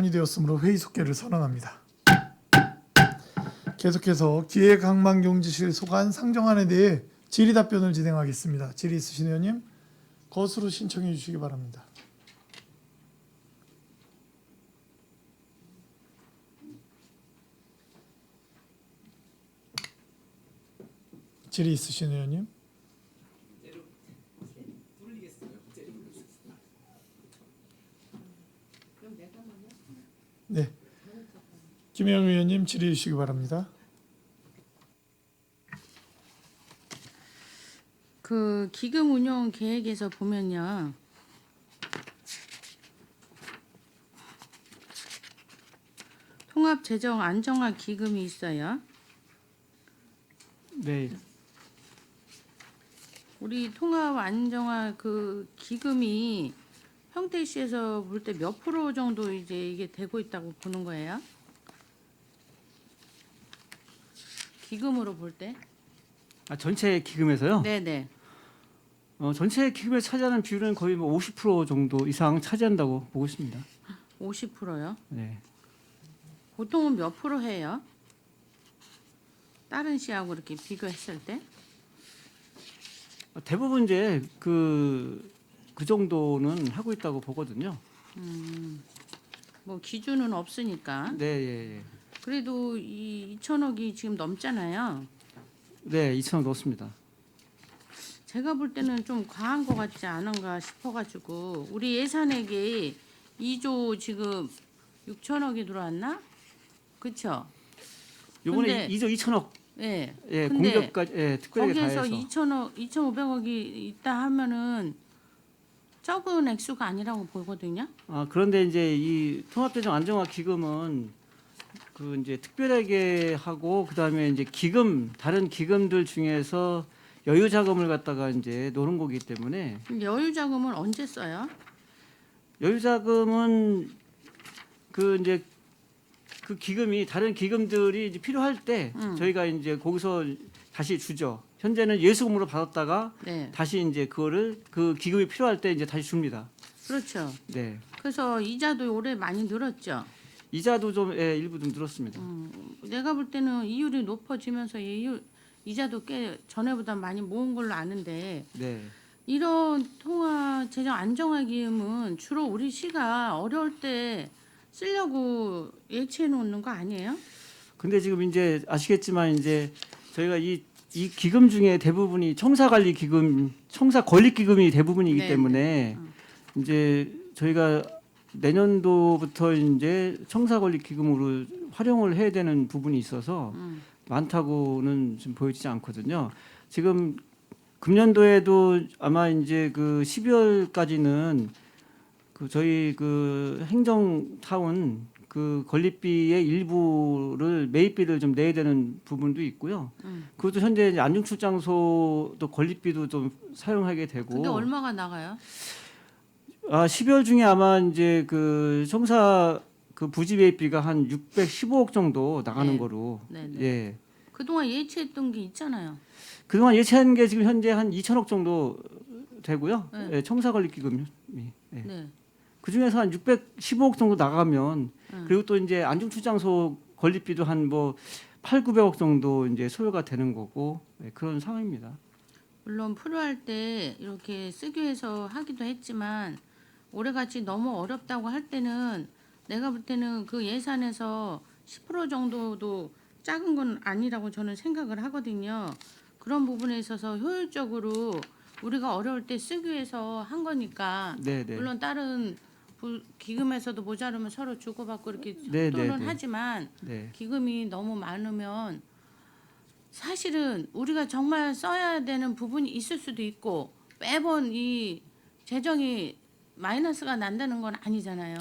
이 되었으므로 회의 속개를 선언합니다. 계속해서 기획항만경지실 소관 상정안에 대해 질의 답변을 진행하겠습니다. 질의 있으신 의원님 거수로 신청해 주시기 바랍니다. 질의 있으신 의원님. 네, 김영 의원님 질의해 주시기 바랍니다. 그 기금 운용 계획에서 보면요. 통합 재정 안정화 기금이 있어요. 네, 우리 통합 안정화 그 기금이 평택시에서 볼 때 몇 프로 정도 이제 이게 되고 있다고 보는 거예요? 기금으로 볼 때? 전체 기금에서요. 네네. 전체 기금에 차지하는 비율은 거의 뭐 50% 정도 이상 차지한다고 보고 있습니다. 50%요? 네, 보통은 몇 프로 해요? 다른 시하고 이렇게 비교했을 때? 대부분 이제 그 정도는 하고 있다고 보거든요. 뭐 기준은 없으니까. 네, 예, 예. 그래도 이 2천억이 지금 넘잖아요. 네, 2천억 넣었습니다. 제가 볼 때는 좀 과한 것 같지 않은가 싶어가지고 우리 예산액이 2조 지금 6천억이 들어왔나? 그렇죠? 요번에 근데- 2조 2천억 예. 예, 근데 공격까지 예, 특별하게 거기에서 다해서 2천억, 2,500억이 있다 하면은 적은 액수가 아니라고 보거든요. 그런데 이제 이 통합재정 안정화 기금은 그 이제 특별하게 하고 그다음에 이제 다른 기금들 중에서 여유 자금을 갖다가 이제 노는 거기 때문에 여유 자금은 언제 써요? 여유 자금은 그 이제 그 기금이 다른 기금들이 이제 필요할 때 저희가 이제 거기서 다시 주죠. 현재는 예수금으로 받았다가 네. 다시 이제 그거를 그 기금이 필요할 때 이제 다시 줍니다. 그렇죠. 네. 그래서 이자도 올해 많이 늘었죠. 이자도 좀 일부 좀 늘었습니다. 내가 볼 때는 이율이 높아지면서 이자도 꽤 전에보다 많이 모은 걸로 아는데 네. 이런 통화 재정 안정화 기금은 주로 우리 시가 어려울 때 쓰려고 예치해 놓는 거 아니에요? 근데 지금 이제 아시겠지만 이제 저희가 이 기금 중에 대부분이 청사관리 기금, 청사 건립 기금이 대부분이기 네, 때문에 이제 저희가 내년도부터 이제 청사 건립 기금으로 활용을 해야 되는 부분이 있어서 많다고는 지금 보여지지 않거든요. 지금 금년도에도 아마 이제 그 12월까지는 그 저희 그 행정타운 그 건립비의 일부를 매입비를 좀 내야 되는 부분도 있고요. 그것도 현재 이제 안중출장소도 건립비도 좀 사용하게 되고. 그게 얼마가 나가요? 12월 중에 아마 이제 그 청사 그 부지 매입비가 한 615억 정도 나가는 네. 거로. 네네. 예. 그동안 예치했던 게 있잖아요. 그동안 예치한 게 지금 현재 한 2천억 정도 되고요. 네. 예, 청사 건립 기금이. 예. 네. 그 중에서 한 615억 정도 나가면 그리고 또 이제 안중출장소 건립비도 한 뭐 8, 900억 정도 이제 소요가 되는 거고 그런 상황입니다. 물론 필요할 때 이렇게 쓰기 위해서 하기도 했지만 올해같이 너무 어렵다고 할 때는 내가 볼 때는 그 예산에서 10% 정도도 작은 건 아니라고 저는 생각을 하거든요. 그런 부분에 있어서 효율적으로 우리가 어려울 때 쓰기 위해서 한 거니까 네, 네. 물론 다른 기금에서도 모자르면 서로 주고받고 이렇게 네, 협조는 네, 네. 하지만 네. 기금이 너무 많으면 사실은 우리가 정말 써야 되는 부분이 있을 수도 있고 매번 이 재정이 마이너스가 난다는 건 아니잖아요.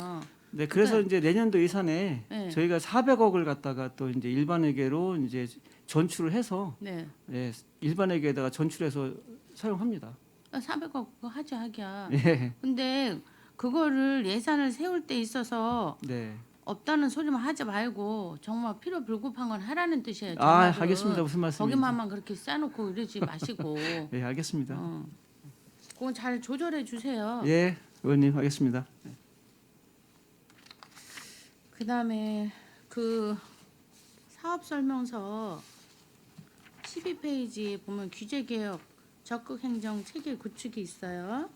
네, 그래서 그러니까- 이제 내년도 예산에 네. 저희가 400억을 갖다가 또 이제 일반회계로 이제 전출을 해서 네. 예, 일반회계에다가 전출해서 사용합니다. 400억 그거 하자 하기야. 예. 근데 그거를 예산을 세울 때 있어서 네. 없다는 소리만 하지 말고 정말 필요 불급한 건 하라는 뜻이에요. 정말은. 알겠습니다. 무슨 말씀인지. 거기만만 그렇게 싸놓고 이러지 마시고. 예, 알겠습니다. 그건 잘 조절해 주세요. 예, 의원님 알겠습니다. 그다음에 그 사업 설명서 12페이지에 보면 규제 개혁 적극 행정 체계 구축이 있어요.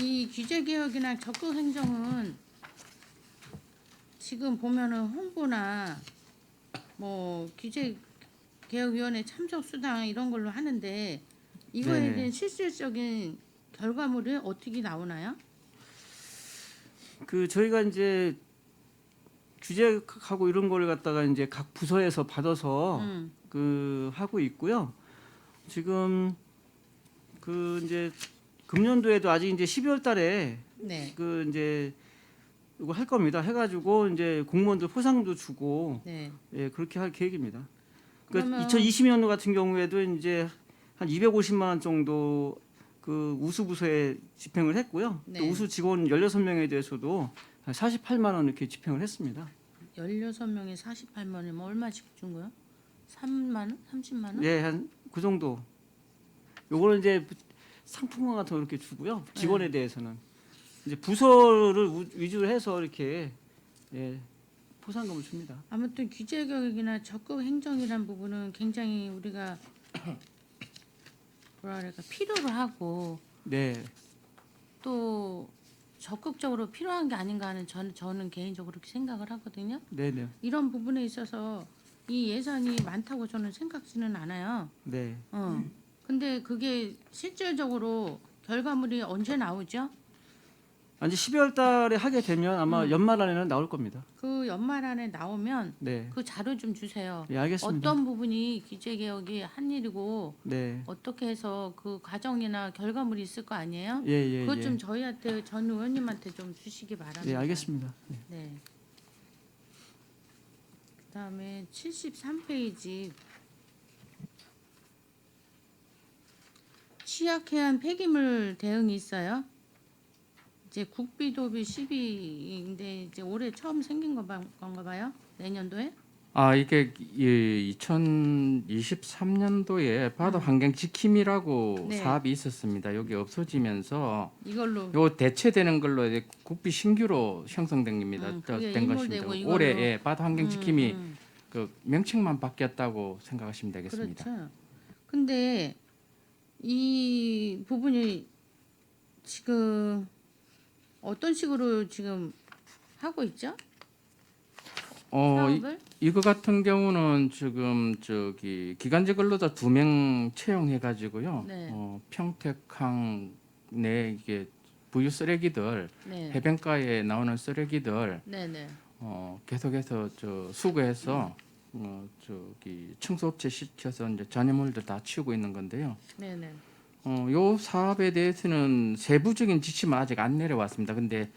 이 규제 개혁이나 적극 행정은 지금 보면은 홍보나 뭐 규제 개혁위원회 참석 수당 이런 걸로 하는데 이거에 네네. 대한 실질적인 결과물이 어떻게 나오나요? 그 저희가 이제 규제하고 이런 걸 갖다가 이제 각 부서에서 받아서 그 하고 있고요. 지금 그 이제 금년도에도 아직 이제 12월 달에 네, 그 이제 이거 할 겁니다. 해가지고 이제 공무원들 포상도 주고 네. 예 그렇게 할 계획입니다. 그 그러면 2020년도 같은 경우에도 이제 한 250만 원 정도 그 우수 부서에 집행을 했고요. 네. 또 우수 직원 16명에 대해서도 한 48만 원 이렇게 집행을 했습니다. 16명에 48만 원이면 얼마씩 준 거야? 3만 원? 30만 원? 예, 한 그 정도. 요거는 이제 상품권 같은 거 이렇게 주고요. 직원에 대해서는 이제 부서를 위주로 해서 이렇게 예, 포상금을 줍니다. 아무튼 규제 개혁이나 적극 행정이란 부분은 굉장히 우리가 뭐라 그럴까 필요로 하고 네, 또 적극적으로 필요한 게 아닌가 하는 저는 개인적으로 그렇게 생각을 하거든요. 네, 네, 이런 부분에 있어서 이 예산이 많다고 저는 생각지는 않아요. 네. 근데 그게 실질적으로 결과물이 언제 나오죠? 이제 12월 달에 하게 되면 아마 연말 안에는 나올 겁니다. 그 연말 안에 나오면 네, 그 자료 좀 주세요. 예, 알겠습니다. 어떤 부분이 규제 개혁이 한 일이고 네, 어떻게 해서 그 과정이나 결과물이 있을 거 아니에요? 예, 예, 그것 예. 좀 저희한테 전 의원님한테 좀 주시기 바랍니다. 예, 알겠습니다. 네. 네. 그다음에 73페이지 취약해한 폐기물 대응이 있어요. 이제 국비도비 12인데 이제 올해 처음 생긴 건가 봐요. 내년도에? 이게 2023년도에 바다 환경 지킴이라고 네. 사업이 있었습니다. 여기 없어지면서 이걸로 요 대체되는 걸로 이제 국비 신규로 형성된 겁니다. 그게 된 인몰되고 것입니다. 이걸로- 올해 바다 환경 지킴이 음. 그 명칭만 바뀌었다고 생각하시면 되겠습니다. 그렇죠. 근데 이 부분이 지금 어떤 식으로 지금 하고 있죠? 사업을? 이거 같은 경우는 지금 저기 기간제 근로자 2명 채용해 가지고요. 네. 평택항 내 이게 부유 쓰레기들 네. 해변가에 나오는 쓰레기들 네네. 계속해서 수거해서 저기 청소업체 시켜서 이제 잔여물들 다 치우고 있는 건데요. 네네. 요 사업에 대해서는 세부적인 지침은 아직 안 내려왔습니다. 근데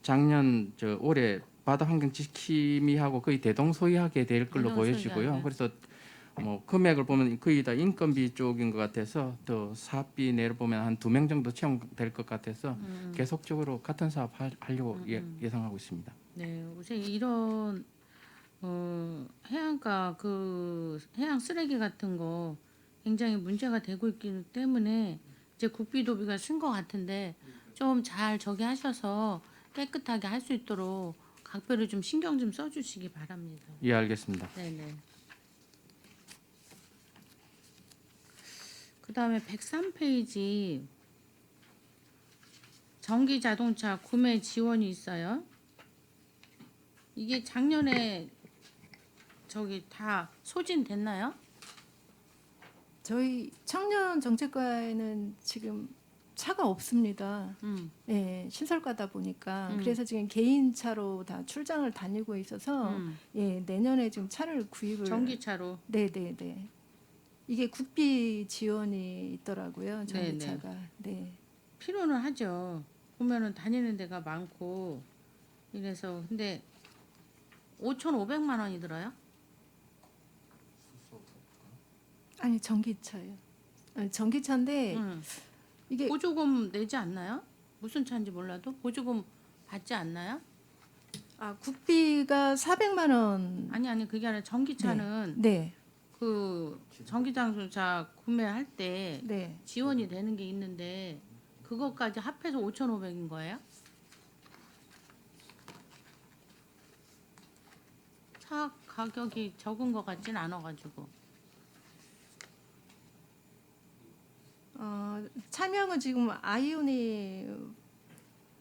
작년 올해 바다 환경 지킴이하고 거의 대동소이하게 될 걸로 보여지고요. 대동소이하게. 그래서 금액을 보면 거의 다 인건비 쪽인 것 같아서 또 사업비 내를 보면 한 2명 정도 채용될 것 같아서 계속적으로 같은 사업 하려고 예상하고 있습니다. 네, 요새 이런 해안가 그 해양 쓰레기 같은 거 굉장히 문제가 되고 있기 때문에 이제 국비도비가 쓴 것 같은데 좀 잘 저기 하셔서 깨끗하게 할 수 있도록 각별히 좀 신경 좀 써주시기 바랍니다. 예, 알겠습니다. 네네. 그 다음에 103페이지 전기 자동차 구매 지원이 있어요. 이게 작년에 저기 다 소진됐나요? 저희 청년 정책과에는 지금 차가 없습니다. 예, 신설과다 보니까 그래서 지금 개인차로 다 출장을 다니고 있어서 예, 내년에 지금 차를 구입을 전기차로. 네. 이게 국비 지원이 있더라고요. 네네. 전기차가. 네. 필요는 하죠. 보면은 다니는 데가 많고 이래서 근데 5,500만 원이 들어요? 아니 전기차요. 전기차인데 이게 보조금 내지 않나요? 무슨 차인지 몰라도 보조금 받지 않나요? 국비가 400만 원. 아니 그게 아니라 전기차는 네. 그 전기장소차 구매할 때 네. 지원이 되는 게 있는데 그것까지 합해서 5,500인 거예요? 차 가격이 적은 것 같진 않아가지고. 차명은 지금 아이오닉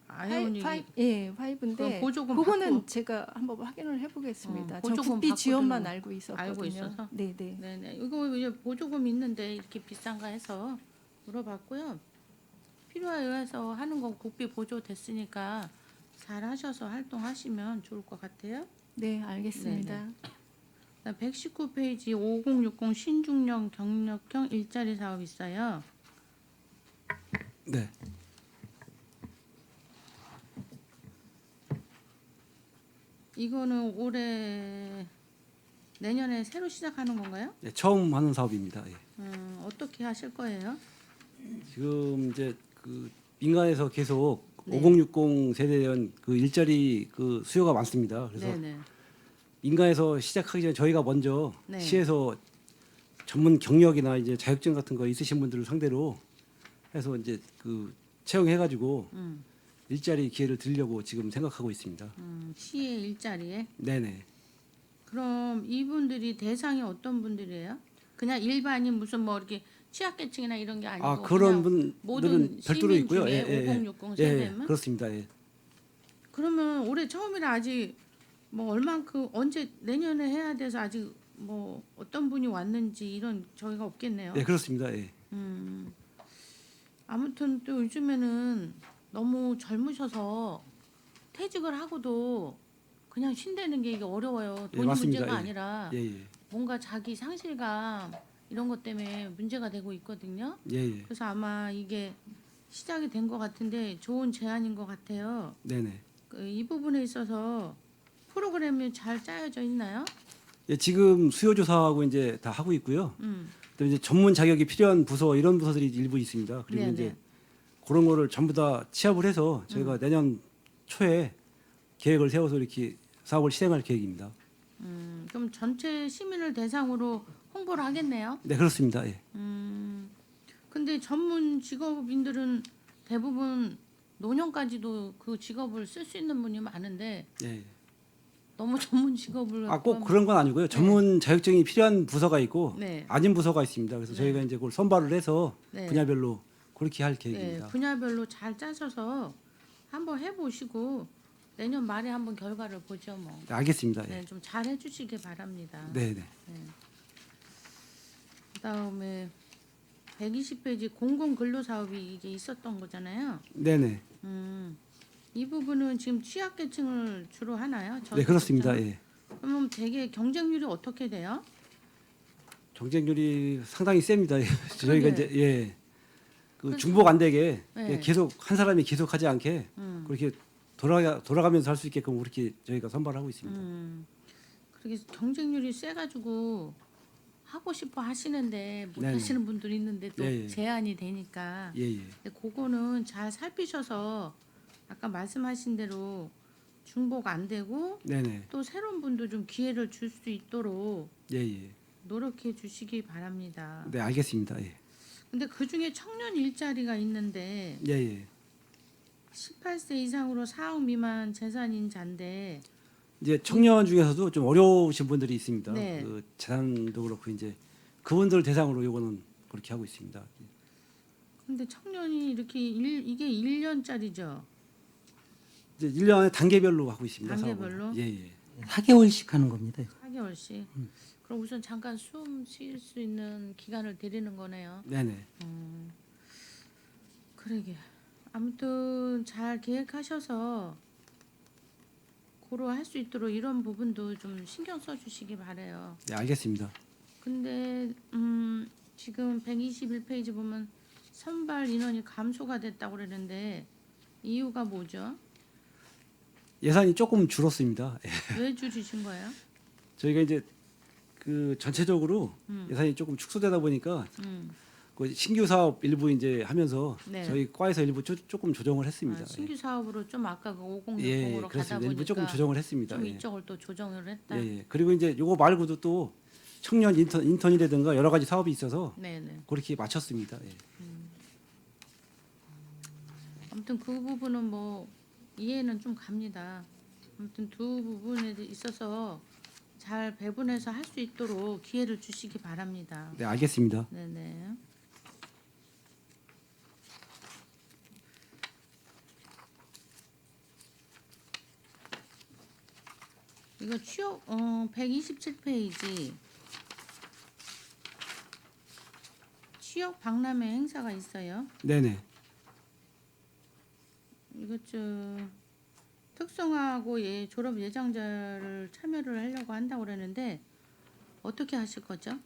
아이오닉 예, 5인데 그럼 보조금 그거는 받고. 제가 한번 확인을 해보겠습니다. 저 보조금 국비 받고 지원만 주는 알고 있었거든요. 알고 있어서? 네, 네. 네네. 이거 이제 보조금 있는데 이렇게 비싼가 해서 물어봤고요. 필요에 의해서 하는 건 국비 보조 됐으니까 잘 하셔서 활동하시면 좋을 것 같아요. 네, 알겠습니다. 119페이지 5060 신중령 경력형 일자리 사업 있어요. 네. 이거는 올해 내년에 새로 시작하는 건가요? 네, 처음 하는 사업입니다. 예. 어떻게 하실 거예요? 지금 이제 그 민간에서 계속 네. 5060 세대연 그 일자리 그 수요가 많습니다. 그래서 네네. 민간에서 시작하기 전에 저희가 먼저 네. 시에서 전문 경력이나 이제 자격증 같은 거 있으신 분들을 상대로 해서 이제 그 채용해가지고 일자리 기회를 드리려고 지금 생각하고 있습니다. 시의 일자리에? 네네. 그럼 이분들이 대상이 어떤 분들이에요? 그냥 일반인 무슨 뭐 이렇게 취약계층이나 이런 게 아니고 아 그런 그냥 모든 분들은 별도로 시민 있고요. 중에 5060 세대면? 그렇습니다. 예. 그러면 올해 처음이라 아직 뭐 얼만큼 언제 내년에 해야 돼서 아직 뭐 어떤 분이 왔는지 이런 저희가 없겠네요. 네 그렇습니다. 예. 아무튼 또 요즘에는 너무 젊으셔서 퇴직을 하고도 그냥 쉰다는 게 이게 어려워요. 예, 돈이 맞습니다. 문제가 예. 아니라 예, 예. 뭔가 자기 상실감 이런 것 때문에 문제가 되고 있거든요. 예, 예. 그래서 아마 이게 시작이 된 것 같은데 좋은 제안인 것 같아요. 네네. 이 부분에 있어서 프로그램이 잘 짜여져 있나요? 예, 지금 수요 조사하고 이제 다 하고 있고요. 음. 또 이제 전문 자격이 필요한 부서 이런 부서들이 일부 있습니다. 그리고 네네. 이제 그런 거를 전부 다 취합을 해서 저희가 내년 초에 계획을 세워서 이렇게 사업을 실행할 계획입니다. 그럼 전체 시민을 대상으로 홍보를 하겠네요. 네, 그렇습니다. 예. 근데 전문 직업인들은 대부분 노년까지도 그 직업을 쓸 수 있는 분이 많은데 예. 너무 전문 직업을 아, 꼭 그럼- 그런 건 아니고요. 전문 자격증이 필요한 부서가 있고 네. 아닌 부서가 있습니다. 그래서 저희가 이제 그걸 선발을 해서 네. 분야별로 그렇게 할 네, 계획입니다. 분야별로 잘 짜셔서 한번 해보시고 내년 말에 한번 결과를 보죠 뭐. 네, 알겠습니다. 예. 네, 좀 잘 해주시기 바랍니다. 네, 네. 그다음에 120페이지 공공근로사업이 이게 있었던 거잖아요. 네, 네. 이 부분은 지금 취약계층을 주로 하나요? 네, 그렇습니다. 저소득자는? 예. 그러면 되게 경쟁률이 어떻게 돼요? 경쟁률이 상당히 셉니다. 예. 저희가 이제 예. 그 그래서- 중복 안 되게 네. 계속 한 사람이 계속하지 않게 그렇게 돌아가면서 할 수 있게끔 그렇게 저희가 선발하고 있습니다. 그렇게 경쟁률이 세가지고 하고 싶어 하시는데 못 네네. 하시는 분들이 있는데 또 예, 예. 제한이 되니까. 예, 예. 근데 그거는 잘 살피셔서 아까 말씀하신 대로 중복 안 되고 네, 네. 또 새로운 분도 좀 기회를 줄 수 있도록 예, 예. 노력해 주시기 바랍니다. 네, 알겠습니다. 예. 근데 그 중에 청년 일자리가 있는데 예, 예. 18세 이상으로 4억 미만 재산인자인데 이제 청년 중에서도 좀 어려우신 분들이 있습니다. 네. 그 재산도 그렇고 이제 그분들 대상으로 요거는 그렇게 하고 있습니다. 근데 청년이 이렇게 이게 1년짜리죠. 이제 1년에 단계별로 하고 있습니다. 단계별로? 사업을. 예, 예. 4개월씩 하는 겁니다. 4개월씩. 그럼 우선 잠깐 숨 쉴 수 있는 기간을 드리는 거네요. 네, 네. 그러게. 아무튼 잘 계획하셔서 고로 할 수 있도록 이런 부분도 좀 신경 써 주시기 바래요. 네, 알겠습니다. 근데 지금 121페이지 보면 선발 인원이 감소가 됐다고 그러는데 이유가 뭐죠? 예산이 조금 줄었습니다. 예. 왜 줄이신 거예요? 저희가 이제 그 전체적으로 예산이 조금 축소되다 보니까 그 신규 사업 일부 이제 하면서 네. 저희 과에서 일부 조금 조정을 했습니다. 아, 신규 사업으로 좀 아까 그 5060으로 예, 가다 그렇습니다. 보니까 일부 조금 조정을 했습니다. 좀 예. 이쪽을 또 조정을 했다. 예, 예. 그리고 이제 요거 말고도 또 청년 인턴이라든가 여러 가지 사업이 있어서 네네. 그렇게 맞췄습니다. 예. 아무튼 그 부분은 뭐 이해는 좀 갑니다. 아무튼 두 부분에 있어서 잘 배분해서 할 수 있도록 기회를 주시기 바랍니다. 네, 알겠습니다. 네네. 이거 취업 127페이지 취업 박람회 행사가 있어요. 네네. 이것 좀 특성화하고 졸업 예정자를 참여를 하려고 한다고 그러는데 어떻게 하실 거죠?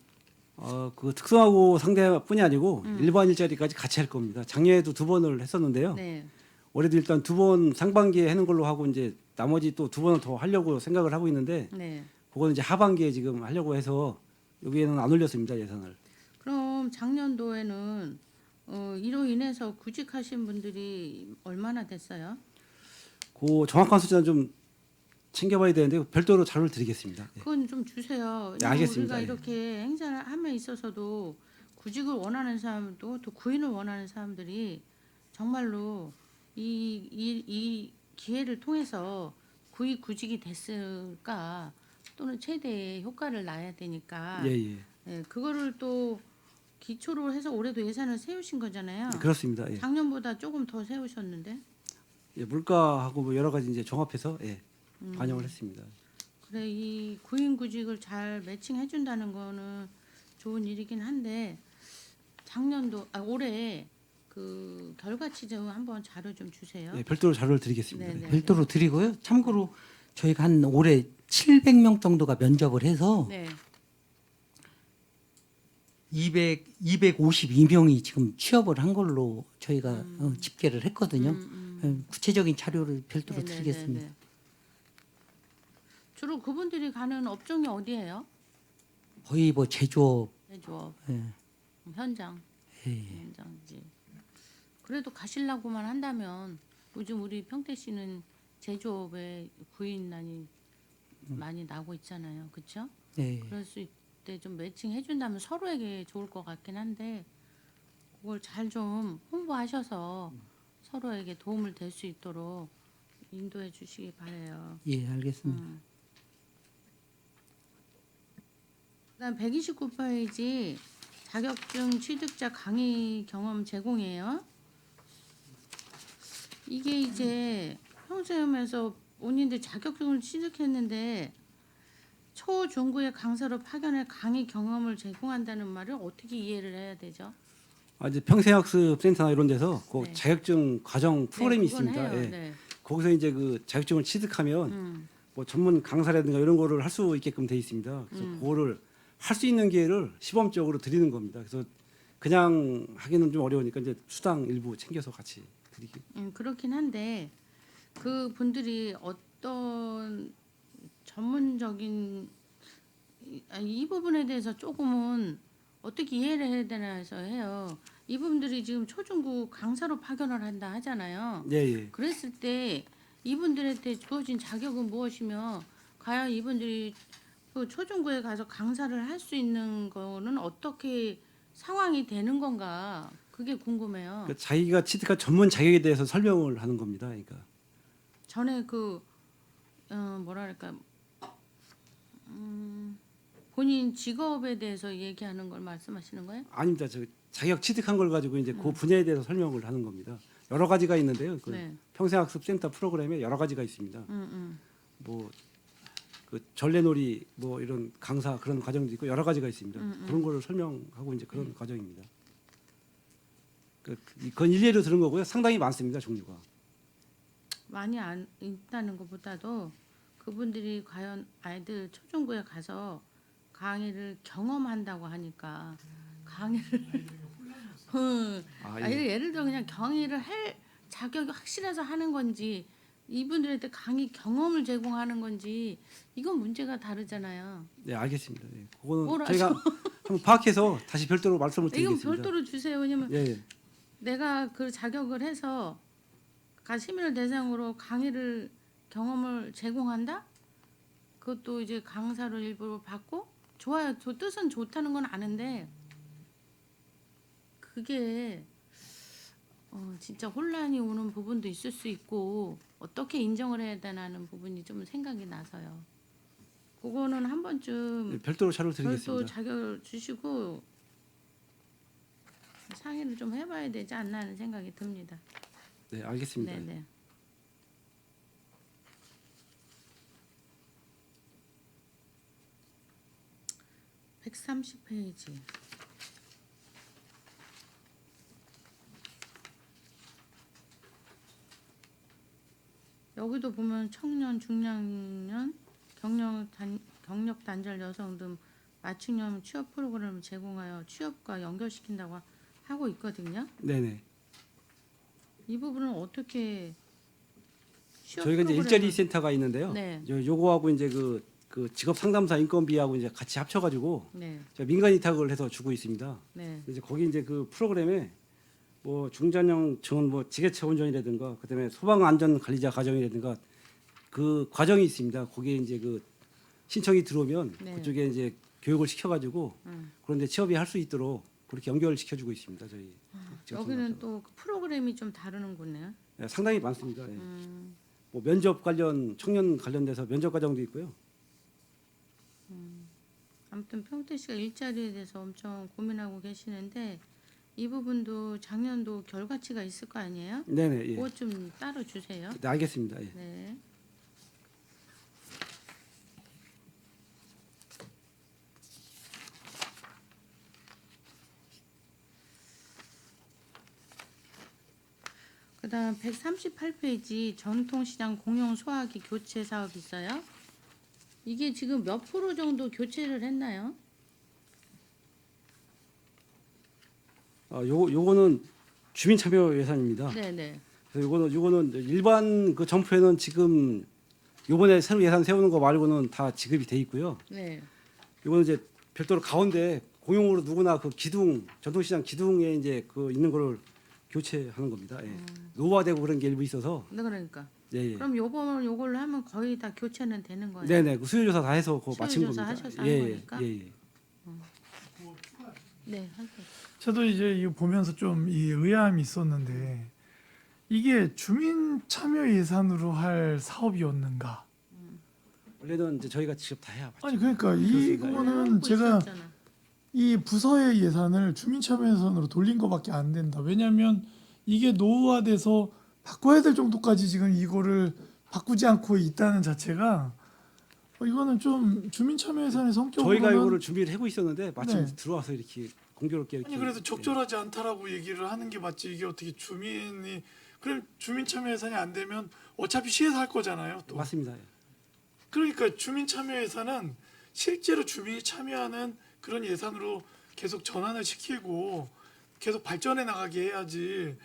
그 특성화고 상대뿐이 아니고 일반 일자리까지 같이 할 겁니다. 작년에도 2번을 했었는데요. 네. 올해도 일단 2번 상반기에 하는 걸로 하고 이제 나머지 또 2번을 더 하려고 생각을 하고 있는데 네. 그거는 이제 하반기에 지금 하려고 해서 여기에는 안 올렸습니다, 예산을. 그럼 작년도에는 이로 인해서 구직하신 분들이 얼마나 됐어요? 그 정확한 숫자는 좀 챙겨봐야 되는데 별도로 자료를 드리겠습니다. 예. 그건 좀 주세요. 네, 알겠습니다. 우리가 예. 이렇게 행사를 함에 있어서도 구직을 원하는 사람도 또 구인을 원하는 사람들이 정말로 이 기회를 통해서 구직이 됐을까 또는 최대의 효과를 낳아야 되니까 예, 예. 예, 그거를 또 기초로 해서 올해도 예산을 세우신 거잖아요. 네, 그렇습니다. 예. 작년보다 조금 더 세우셨는데 예, 물가하고 뭐 여러 가지 이제 종합해서 예, 반영을 했습니다. 그래 이 구인 구직을 잘 매칭해 준다는 거는 좋은 일이긴 한데 올해 그 결과치 좀 한번 자료 좀 주세요. 예, 별도로 자료를 드리겠습니다. 네네. 별도로 드리고요. 참고로 저희가 한 올해 700명 정도가 면접을 해서 네. 252명이 지금 취업을 한 걸로 저희가 집계를 했거든요. 구체적인 자료를 별도로 네네네네. 드리겠습니다. 주로 그분들이 가는 업종이 어디예요? 거의 뭐 제조업, 제조업, 예, 현장, 예. 현장지. 그래도 가시려고만 한다면 요즘 우리 평택 씨는 제조업에 구인난이 많이 나고 있잖아요, 그렇죠? 예. 그럴 수 있대 좀 매칭해 준다면 서로에게 좋을 것 같긴 한데 그걸 잘 좀 홍보하셔서 서로에게 도움을 될 수 있도록 인도해 주시기 바래요. 예, 알겠습니다. 그다음 129페이지 자격증 취득자 강의 경험 제공이에요. 이게 이제 평소에서 본인들 자격증을 취득했는데 초, 중고의 강사로 파견해 강의 경험을 제공한다는 말을 어떻게 이해를 해야 되죠? 이제 평생학습센터나 이런 데서 그 네. 자격증 과정 프로그램이 네, 그건 있습니다. 해요. 예. 네. 거기서 이제 그 자격증을 취득하면 뭐 전문 강사라든가 이런 거를 할 수 있게끔 돼 있습니다. 그래서 그거를 할 수 있는 기회를 시범적으로 드리는 겁니다. 그래서 그냥 하기는 좀 어려우니까 이제 수당 일부 챙겨서 같이 드리기. 그렇긴 한데 그 분들이 어떤 전문적인 이 부분에 대해서 조금은 어떻게 이해를 해야 되나 해서 해요. 이분들이 지금 초중고 강사로 파견을 한다 하잖아요. 예, 예. 그랬을 때 이분들한테 주어진 자격은 무엇이며 과연 이분들이 그 초중고에 가서 강사를 할 수 있는 거는 어떻게 상황이 되는 건가 그게 궁금해요. 그러니까 자기가 취득한 전문 자격에 대해서 설명을 하는 겁니다. 그러니까 전에 뭐랄까 본인 직업에 대해서 얘기하는 걸 말씀하시는 거예요? 아닙니다. 저 자격 취득한 걸 가지고 이제 그 분야에 대해서 설명을 하는 겁니다. 여러 가지가 있는데요. 그 네. 평생학습센터 프로그램에 여러 가지가 있습니다. 뭐 그 전래놀이 뭐 이런 강사 그런 과정도 있고 여러 가지가 있습니다. 그런 거를 설명하고 이제 그런 과정입니다. 그건 일례로 들은 거고요. 상당히 많습니다. 종류가. 많이 안 있다는 것보다도 그분들이 과연 아이들 초중고에 가서 강의를 경험한다고 하니까 강의를 예를 들어 그냥 강의를 할 자격이 확실해서 하는 건지 이분들한테 강의 경험을 제공하는 건지 이건 문제가 다르잖아요. 네, 알겠습니다. 예. 그거는 뭘 저희가 한번 파악해서 다시 별도로 말씀을 이건 드리겠습니다. 별도로 주세요. 왜냐면 예, 예. 내가 그 자격을 해서 시민을 대상으로 강의를 경험을 제공한다? 그것도 이제 강사를 일부러 받고 좋아요. 저 뜻은 좋다는 건 아는데 그게 진짜 혼란이 오는 부분도 있을 수 있고 어떻게 인정을 해야 되나는 부분이 좀 생각이 나서요. 그거는 한 번쯤 네, 별도로 자료를 별도 드리겠습니다. 자격 주시고 상의를 좀 해봐야 되지 않나 하는 생각이 듭니다. 네, 알겠습니다. 네네. (130페이지) 여기도 보면 청년, 중장년, 경력 단절 여성 등 맞춤형 취업 프로그램을 제공하여 취업과 연결시킨다고 하고 있거든요. 네네. 이 부분은 어떻게 취업 저희가 이제 프로그램을- 일자리 센터가 있는데요. 네. 요거하고 이제 그 직업 상담사 인건비하고 이제 같이 합쳐가지고 네, 제가 민간 위탁을 해서 주고 있습니다. 네, 이제 거기 이제 그 프로그램에 뭐 중장년층은 뭐 지게차 운전이라든가 그다음에 소방 안전 관리자 과정이라든가 그 과정이 있습니다. 거기에 이제 그 신청이 들어오면 네. 그쪽에 이제 교육을 시켜가지고 그런데 취업이 할 수 있도록 그렇게 연결을 시켜주고 있습니다. 저희 직업 여기는 상담사가. 또 그 프로그램이 좀 다르는군요. 네, 상당히 많습니다. 예. 뭐 면접 관련 청년 관련돼서 면접 과정도 있고요. 아무튼 평태 씨가 일자리에 대해서 엄청 고민하고 계시는데 이 부분도 작년도 결과치가 있을 거 아니에요? 네네. 예. 그것 좀 따로 주세요. 네, 알겠습니다. 예. 네. 그다음 138페이지 전통시장 공용 소화기 교체 사업 있어요. 이게 지금 몇 프로 정도 교체를 했나요? 요거는 주민 참여 예산입니다. 네네. 그래서 요거는 일반 그 점포에는 지금 요번에 새로 예산 세우는 거 말고는 다 지급이 돼 있고요. 네. 요거는 이제 별도로 가운데 공용으로 누구나 그 기둥 전통시장 기둥에 이제 그 있는 거를 교체하는 겁니다. 예. 노화되고 그런 게 일부 있어서 네, 그러니까. 예, 예. 그럼 요걸로 하면 거의 다 교체는 되는 거예요. 네네 그 수요조사 다 해서 그거 마친 수요조사 겁니다. 하셔서 한 거니까? 예, 예. 네, 하세요. 저도 이제 이거 보면서 좀 이 의아함이 있었는데 이게 주민 참여 예산으로 할 사업이었는가? 원래는 이제 저희가 직접 다 해야 맞죠. 아니 그러니까 그렇습니다. 이거는 하고 제가 있었잖아. 이 부서의 예산을 주민 참여 예산으로 돌린 것밖에 안 된다. 왜냐하면 이게 노후화돼서 바꿔야 될 정도까지 지금 이거를 바꾸지 않고 있다는 자체가 이거는 좀 주민 참여 예산의 성격으로는 저희가 이거를 준비를 하고 있었는데 마침 네. 들어와서 이렇게 공교롭게 이렇게 아니 그래도 적절하지 않다라고 얘기를 하는 게 맞지. 이게 어떻게 주민이 그럼 주민 참여 예산이 안 되면 어차피 시에서 할 거잖아요. 또 맞습니다. 예. 그러니까 주민 참여 예산은 실제로 주민이 참여하는 그런 예산으로 계속 전환을 시키고 계속 발전해 나가게 해야지.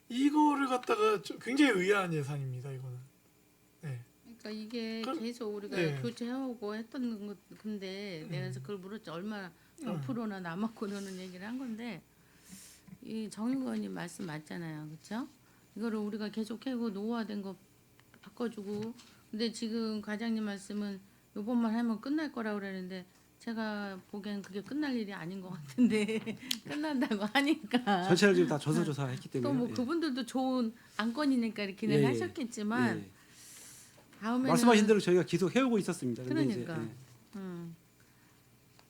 이거를 갖다가 굉장히 의아한 예산입니다. 이거는. 네. 그러니까 이게 그럼- 계속 우리가 네. 교체해오고 했던 것 근데 내가 그래서 그걸 물었지 얼마 몇 프로나 남았고 그러는 얘기를 한 건데 이 정윤구 의원님 말씀 맞잖아요, 그렇죠? 이거를 우리가 계속 해고 노후화된 거 바꿔주고 근데 지금 과장님 말씀은 요번만 하면 끝날 거라고 그러는데 제가 보기엔 그게 끝날 일이 아닌 것 같은데 끝난다고 하니까 전체를 지금 다 전수조사했기 때문에 또 뭐 예. 그분들도 좋은 안건이니까 이렇게 예, 예. 하셨겠지만 예. 다음에는 말씀하신 대로 저희가 계속 해오고 있었습니다. 근데 이제, 그러니까. 예.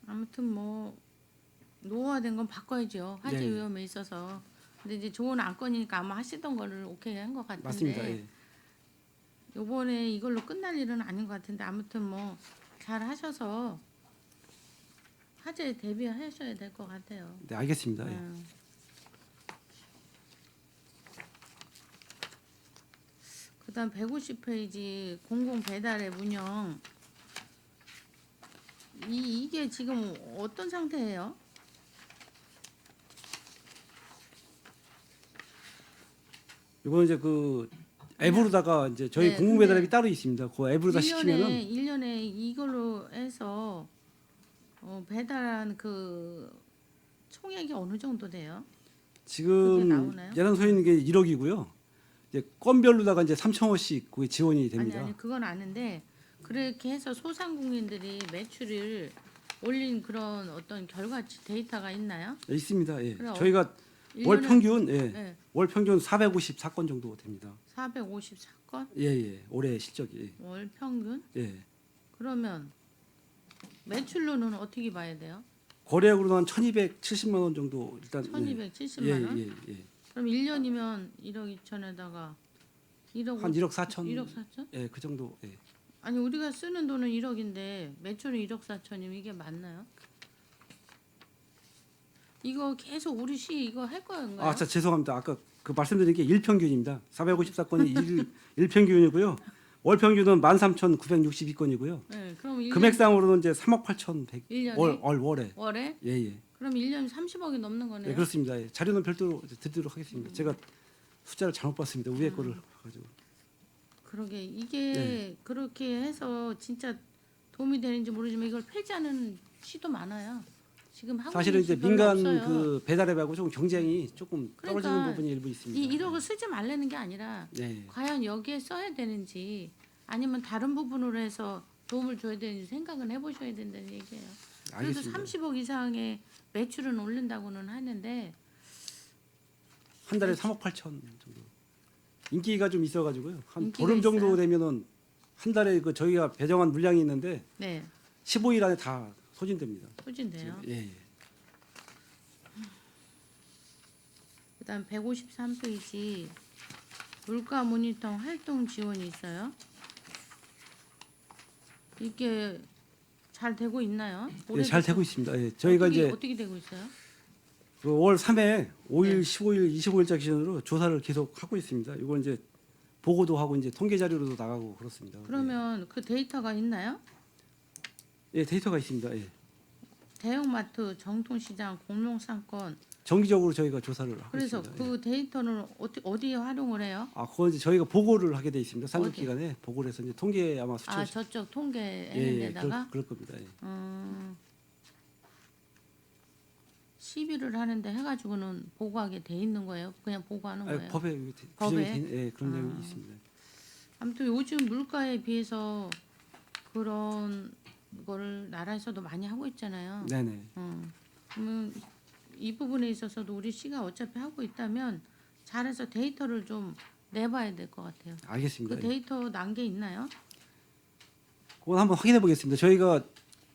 아무튼 뭐 노후화된 건 바꿔야죠. 화재 네. 위험에 있어서. 근데 이제 좋은 안건이니까 아마 하시던 거를 오케이 한 것 같은데. 맞습니다. 예. 요번에 이걸로 끝날 일은 아닌 것 같은데 아무튼 뭐 잘 하셔서 화재 대비하셔야 될 것 같아요. 네, 알겠습니다. 예. 그다음 150페이지 공공 배달의 운영. 이게 지금 어떤 상태예요? 이거는 이제 그 앱으로다가 이제 저희 네, 공공 배달앱이 따로 있습니다. 그 앱으로다 1년에 시키면은 1년에 이걸로 해서 배달한 그 총액이 어느 정도 돼요? 그게 지금 나오나요? 예산 서 있는 게 1억이고요. 이제 건별로다가 이제 3,000원씩 그게 지원이 됩니다. 아니 그건 아는데 그렇게 해서 소상공인들이 매출을 올린 그런 어떤 결과치 데이터가 있나요? 네, 있습니다. 예. 그래, 저희가 월 1년에 평균 예. 네. 월 평균 454건 정도 됩니다. 454건 예. 올해 실적이. 월 평균? 예. 그러면 매출로는 어떻게 봐야 돼요? 거래액으로는 한 1,270만 원 정도 일단 1,270만 원? 예. 그럼 1년이면 1억 2천에다가 1억 한 1억 4천. 1억 4천? 예, 그 정도. 예. 아니 우리가 쓰는 돈은 1억인데 매출은 1억 4천이면 이게 맞나요? 이거 계속 우리 시 이거 할 거인가요? 아, 자, 죄송합니다. 아까 그 말씀드린 게 일평균입니다. 454건이 일평균이고요. 월 평균은 13,962건이고요. 네, 그럼 1년, 금액상으로는 이제 3억 8,100 1년에? 월에. 월에? 예. 그럼 1년 30억이 넘는 거네요. 네, 그렇습니다. 예. 자료는 별도로 이제 드리도록 하겠습니다. 제가 숫자를 잘못 봤습니다. 위에 거를 가지고. 그러게 이게 네. 그렇게 해서 진짜 도움이 되는지 모르지만 이걸 폐지하는 시도 많아요. 지금 하고 사실은 있는 이제 시 별로 민간 없어요. 그 배달앱하고 좀 경쟁이 조금 떨어지는 그러니까 부분이 일부 있습니다. 이 1억을 쓰지 말라는 게 아니라 네. 과연 여기에 써야 되는지 아니면 다른 부분으로 해서 도움을 줘야 되는지 생각은 해보셔야 된다는 얘기예요. 그래도 알겠습니다. 30억 이상의 매출은 오른다고는 하는데 한 달에 3억 8천 정도. 인기가 좀 있어가지고요. 한 인기가 보름 정도 있어요? 되면은 한 달에 그 저희가 배정한 물량이 있는데 네 15일 안에 다 소진됩니다. 소진돼요. 예. 그다음 153페이지 물가 모니터 활동 지원이 있어요. 이게 잘 되고 있나요? 예, 잘 되고 있습니다. 예. 저희가 이제 어떻게 되고 있어요? 그 월 3회 5일, 네. 15일, 25일자 기준으로 조사를 계속 하고 있습니다. 이건 이제 보고도 하고 이제 통계 자료로도 나가고 그렇습니다. 그러면 그 데이터가 있나요? 예, 데이터가 있습니다. 예. 대형마트, 정통시장, 공룡상권. 정기적으로 저희가 조사를 하고 그래서 있습니다. 예. 그 데이터는 어디에 활용을 해요? 아, 그건 이제 저희가 보고를 하게 돼 있습니다. 상급 기관에 보고를 해서 이제 통계 아마 수치. 아 저쪽 통계 예, 데다가 그럴 겁니다. 예. 시비를 하는데 해가지고는 보고하게 돼 있는 거예요? 그냥 보고하는 아니, 거예요? 법에 법에? 규정이 예, 그런 내용이 있습니다. 아무튼 요즘 물가에 비해서 그런 거를 나라에서도 많이 하고 있잖아요. 네네. 그러면 이 부분에 있어서도 우리 시가 어차피 하고 있다면 잘해서 데이터를 좀 내봐야 될 것 같아요. 알겠습니다. 그 예. 데이터 난 게 있나요? 그건 한번 확인해 보겠습니다. 저희가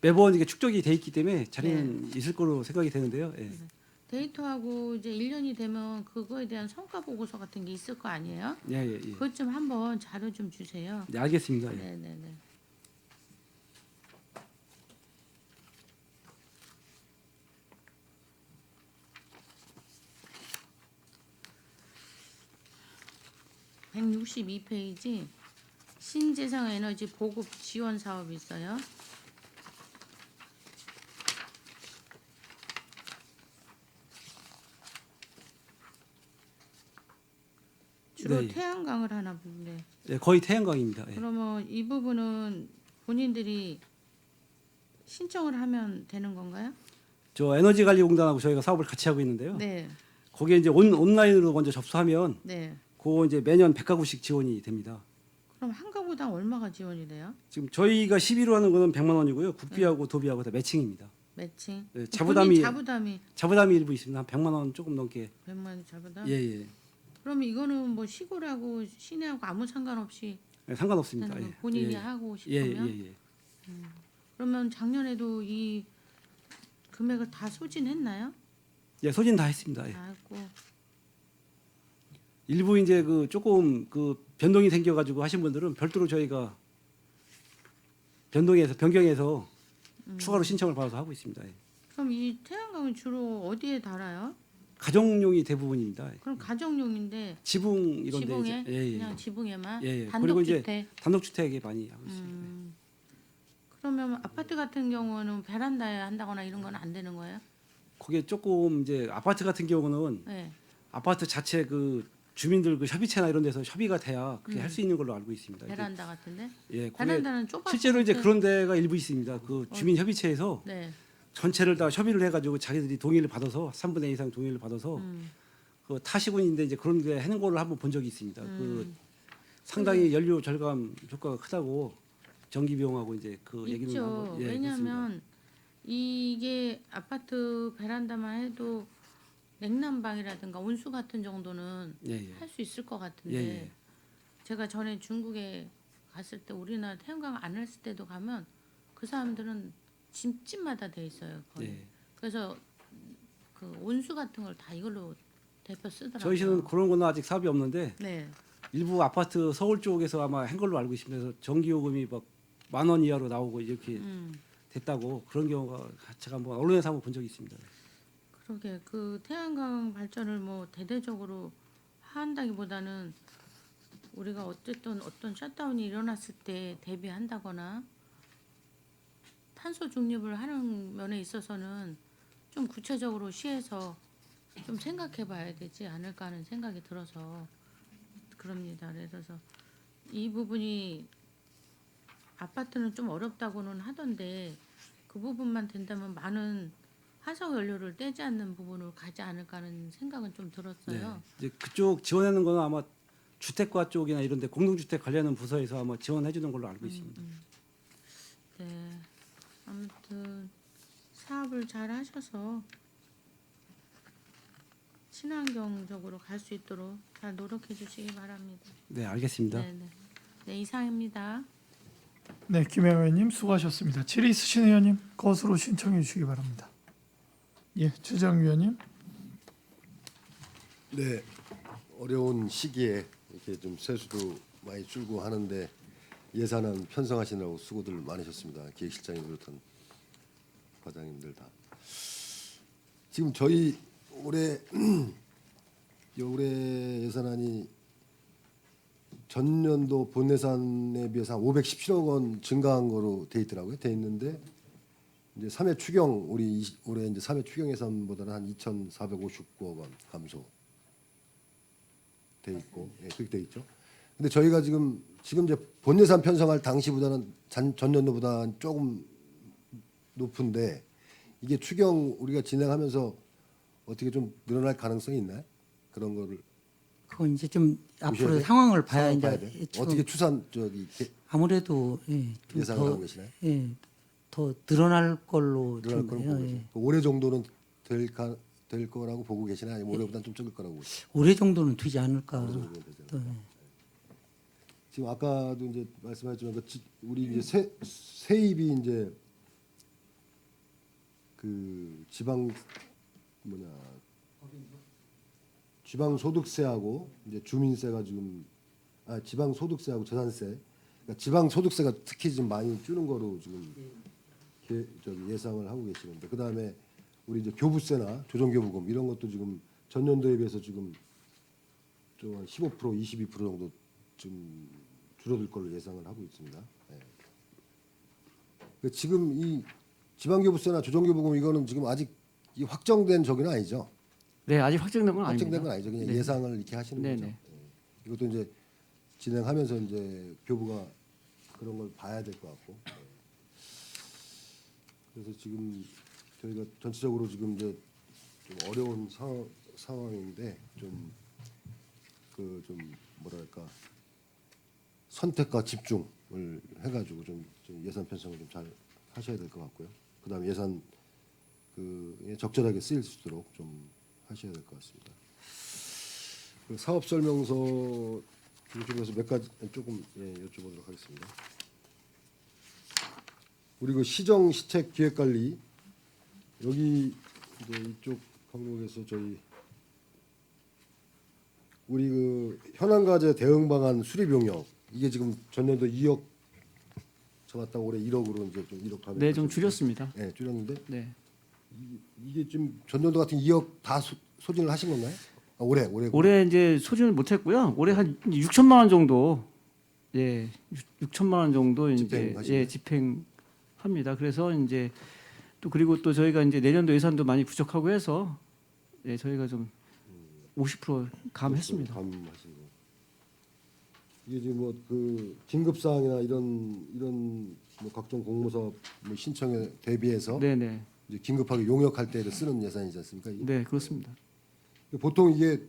매번 이게 축적이 돼 있기 때문에 자료는 있을 거로 생각이 되는데요. 예. 데이터하고 이제 1년이 되면 그거에 대한 성과 보고서 같은 게 있을 거 아니에요? 예. 그것 좀 한번 자료 좀 주세요. 네, 알겠습니다. 예. 네네네. (162페이지) 신재생에너지 보급 지원 사업이 있어요. 주로 네. 태양광을 하나 보는데 예, 거의 태양광입니다. 예. 그러면 이 부분은 본인들이 신청을 하면 되는 건가요? 저 에너지관리공단하고 저희가 사업을 같이 하고 있는데요. 네, 거기에 이제 온라인으로 먼저 접수하면 네. 그거 이제 매년 100가구씩 지원이 됩니다. 그럼 한 가구당 얼마가 지원이 돼요? 지금 저희가 11로 하는 거는 100만 원이고요. 국비하고 도비하고 다 매칭입니다. 매칭? 예, 본인 자부담이 자부담이 일부 있습니다. 한 100만 원 조금 넘게. 100만 원 자부담? 예. 그럼 이거는 뭐 시골하고 시내하고 아무 상관없이 예, 상관없습니다. 되는 거 예. 본인이 예. 하고 예, 싶으면? 그러면 작년에도 이 금액을 다 소진했나요? 예, 소진 다 했습니다. 예. 다 했고 일부 이제 그 조금 그 변동이 생겨 가지고 하신 분들은 별도로 저희가 변경해서 추가로 신청을 받아서 하고 있습니다. 예. 그럼 이 태양광은 주로 어디에 달아요? 가정용이 대부분입니다. 그럼 가정용인데 지붕 이런 데 지붕에 이제 그냥 지붕에만 예. 그리고 이제 단독주택. 단독주택에 많이 하고 있습니다. 그러면 아파트 같은 경우는 베란다에 한다거나 이런 건 안 되는 거예요? 그게 조금 이제 아파트 같은 경우는 네. 아파트 자체 그 주민들 그 협의체나 이런 데서 협의가 돼야 그게 할 수 있는 걸로 알고 있습니다. 이게 베란다 같은데? 예, 그게 베란다는 좁아. 실제로 이제 그런 데가 일부 있습니다. 그 주민 협의체에서 네. 전체를 다 협의를 해가지고 자기들이 동의를 받아서 3분의 2 이상 동의를 받아서 그 타시군인데 이제 그런 데 해는 거를 한번 본 적이 있습니다. 그 상당히 연료 절감 효과가 크다고 전기 비용하고 이제 그 얘기는 있죠. 한번 왜냐하면 이게 아파트 베란다만 해도 냉난방이라든가 온수 같은 정도는 예, 예. 할 수 있을 것 예, 같은데 예. 제가 전에 중국에 갔을 때 우리나라 태양광 안 했을 때도 가면 그 사람들은 집집마다 돼 있어요 거의. 예. 그래서 그 온수 같은 걸 다 이걸로 대표 쓰더라고요. 저희 시는 그런 거는 아직 사업이 없는데 네. 일부 아파트 서울 쪽에서 아마 한 걸로 알고 있습니다. 그래서 전기요금이 막 10,000원 이하로 나오고 이렇게 됐다고 그런 경우가 제가 뭐 언론에서 한번 본 적이 있습니다. 그러게 그 태양광 발전을 뭐 대대적으로 한다기보다는 우리가 어쨌든 어떤 셧다운이 일어났을 때 대비한다거나 탄소 중립을 하는 면에 있어서는 좀 구체적으로 시에서 좀 생각해 봐야 되지 않을까 하는 생각이 들어서 그럽니다. 그래서 이 부분이 아파트는 좀 어렵다고는 하던데 그 부분만 된다면 많은 화석 연료를 떼지 않는 부분으로 가지 않을까 하는 생각은 좀 들었어요. 이제 그쪽 지원하는 거는 아마 주택과 쪽이나 이런데 공동주택 관련한 부서에서 아마 지원해 주는 걸로 알고 있습니다. 네. 아무튼 사업을 잘 하셔서 친환경적으로 갈 수 있도록 잘 노력해 주시기 바랍니다. 네, 알겠습니다. 네, 네. 네, 이상입니다. 네, 김영 의원님 수고하셨습니다. 질의 있으신 의원님 거수로 신청해 주시기 바랍니다. 예, 주정 위원님. 네, 어려운 시기에 이렇게 좀 세수도 많이 줄고 하는데 예산안 편성하시느라고 수고들 많으셨습니다. 기획실장님 비롯한 과장님들 다. 지금 저희 올해 예산안이 전년도 본 예산에 비해서 한 517억 원 증가한 거로 돼 있더라고요. 돼 있는데 이제 3회 추경 올해 이제 3회 추경 예산보다는 한 2,459억 원 감소 돼 있고, 예, 그렇게 돼 있죠. 근데 저희가 지금 이제 본 예산 편성할 당시보다는 전년도보다 조금 높은데 이게 추경 우리가 진행하면서 어떻게 좀 늘어날 가능성이 있나요? 그런 거를 그건 이제 좀 앞으로 보셔야 돼? 상황을 봐야 상황 이제 돼요? 지금 어떻게 추산 아무래도 예상을 하고 계시나요? 더 늘어날 걸로 늘어날 좀 거로 보고 계세요? 올해 정도는 될 거라고 보고 계시나요? 아니면 올해보다는 좀 적을 거라고 보세요? 올해 정도는 되지 않을까. 어느 정도 되지 또, 않을까? 지금 아까도 이제 말씀하셨지만 우리 이제 세입이 이제 그 지방 소득세하고 이제 주민세가 지금 지방 소득세하고 재산세, 그러니까 지방 소득세가 특히 좀 많이 주는 거로 지금 예상을 하고 계시는데 그 다음에 우리 이제 교부세나 조정교부금 이런 것도 지금 전년도에 비해서 지금 좀 한 15% 22% 정도 좀 줄어들 걸로 예상을 하고 있습니다. 네. 지금 이 지방교부세나 조정교부금 이거는 지금 아직 이 확정된 적은 아니죠. 네, 아직 확정된 건 아닙니다. 확정된 건 아니죠. 그냥 네. 예상을 이렇게 하시는 네, 거죠. 네. 이것도 이제 진행하면서 이제 교부가 그런 걸 봐야 될 것 같고. 그래서 지금 저희가 전체적으로 지금 이제 좀 어려운 상황인데 좀 뭐랄까 선택과 집중을 해가지고 좀 예산 편성을 좀 잘 하셔야 될 것 같고요. 그다음에 예산 적절하게 쓰일 수 있도록 좀 하셔야 될 것 같습니다. 그 사업 설명서 중심에서 몇 가지 조금 여쭤보도록 하겠습니다. 우리 그 시정 시책 기획 관리 여기 이제 이쪽 항목에서 우리 그 현안과제 대응 방안 수립 용역 이게 지금 전년도 2억 잡았다고 올해 1억으로 이제 좀 1억 반. 네, 좀 줄였습니다. 네, 줄였는데 네. 이게 지금 전년도 같은 2억 다 소진을 하신 건가요? 올해 이제 소진을 못 했고요. 올해 한 6천만 원 정도 6천만 원 정도 이제 집행하시나요? 집행합니다. 그래서 이제 또 그리고 또 저희가 이제 내년도 예산도 많이 부족하고 해서 저희가 좀 50% 감했습니다. 감하시고 이게 지금 뭐 그 긴급 사항이나 이런 뭐 각종 공모사업 뭐 신청에 대비해서 네, 네. 이제 긴급하게 용역할 때 쓰는 예산이지 않습니까? 이게? 네, 그렇습니다. 보통 이게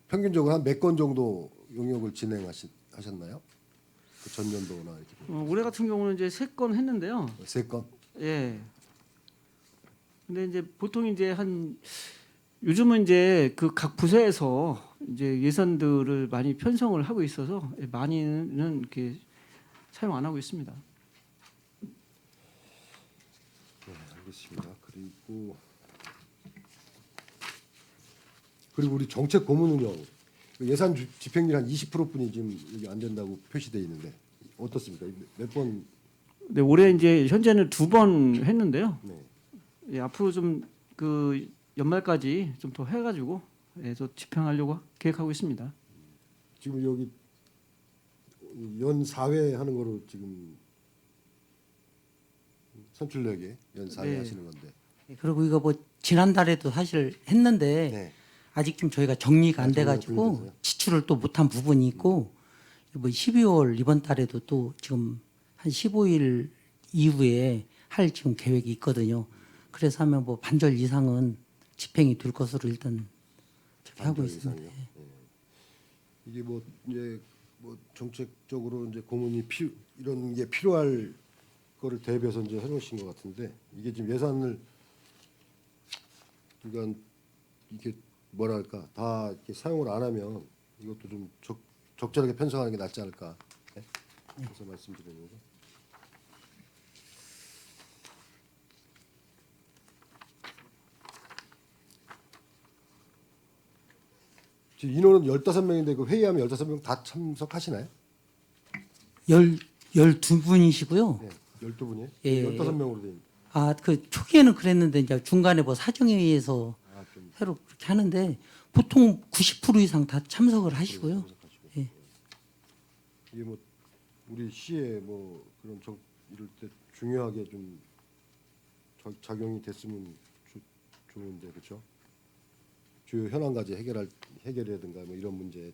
평균적으로 한 몇 건 정도 용역을 진행하셨나요? 그 전년도나 이렇게 올해 같은 경우는 이제 3건 했는데요. 3건. 예. 근데 이제 보통 이제 한 요즘은 이제 그 각 부서에서 이제 예산들을 많이 편성을 하고 있어서 많이는 이렇게 사용 안 하고 있습니다. 네, 알겠습니다. 그리고 우리 정책 고문 운영 예산 집행률 한 20%뿐이 지금 여기 안 된다고 표시돼 있는데 어떻습니까? 몇 번? 네, 올해 이제 현재는 2번 했는데요. 네. 예, 앞으로 좀 그 연말까지 좀 더 해가지고 예, 저 집행하려고 계획하고 있습니다. 지금 여기 연 4회 하는 거로 지금 선출력에 연 4회 네. 하시는 건데. 그리고 이거 뭐 지난달에도 사실 했는데 네. 아직 좀 저희가 정리가 안 정리가 돼가지고 분리돼서요? 지출을 또 못한 부분이 있고 뭐 12월 이번 달에도 또 지금 한 15일 이후에 할 지금 계획이 있거든요. 그래서 하면 뭐 반절 이상은 집행이 될 것으로 일단 저렇게 하고 반절 있습니다. 이상이요? 이게 뭐 이제 뭐 정책적으로 이제 고문이 이런 게 필요할 거를 대비해서 이제 해놓으신 것 같은데 이게 지금 예산을 그러니까 이게 뭐랄까 다 이렇게 사용을 안 하면 이것도 좀 적절하게 편성하는 게 낫지 않을까. 네? 그래서 말씀드리는 거죠. 지금 인원은 15명인데 그 회의하면 15명 다 참석하시나요? 12분이시고요. 네. 12분이에요? 예, 15명으로 돼 있는. 그 초기에는 그랬는데 이제 중간에 뭐 사정에 의해서 좀 새로 그렇게 하는데 보통 90% 이상 다 참석을 하시고요. 참석하시고. 예. 이게 뭐 우리 시에 뭐 그런 이럴 때 중요하게 좀 작용이 됐으면 좋은데 그렇죠? 주요 현안 과제 해결이라든가 뭐 이런 문제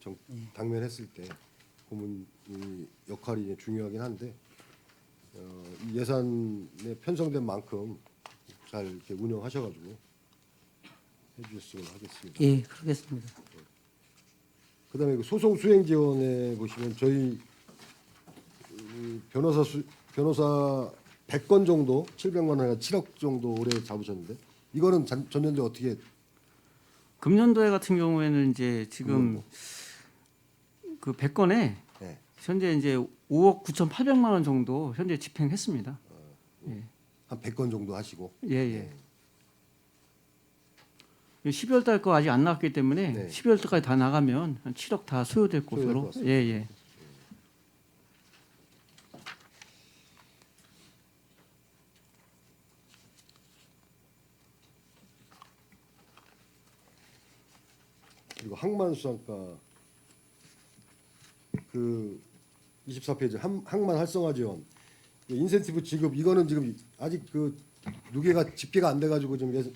당면했을 때 고문이 역할이 이제 중요하긴 한데 이 예산에 편성된 만큼 잘 이렇게 운영하셔가지고 해주셨으면 하겠습니다. 예, 그러겠습니다. 그다음에 그 소송 수행 지원에 보시면 저희 변호사 100건 정도 700만 원이나 7억 정도 올해 잡으셨는데 이거는 전년도에 어떻게 금년도에 같은 경우에는 이제 지금 그 100건에 네. 현재 이제 5억 9,800만 원 정도 현재 집행했습니다. 한 100건 정도 하시고 예, 예. 12월 달 거 아직 안 나왔기 때문에 네. 12월 달까지 다 나가면 한 7억 다 소요될 소요될 것 것으로. 같습니다. 예, 예. 그리고 항만수상가 그 24페이지 항만 활성화 지원 인센티브 지급 이거는 지금 아직 그 누계가 집계가 안 돼가지고 지금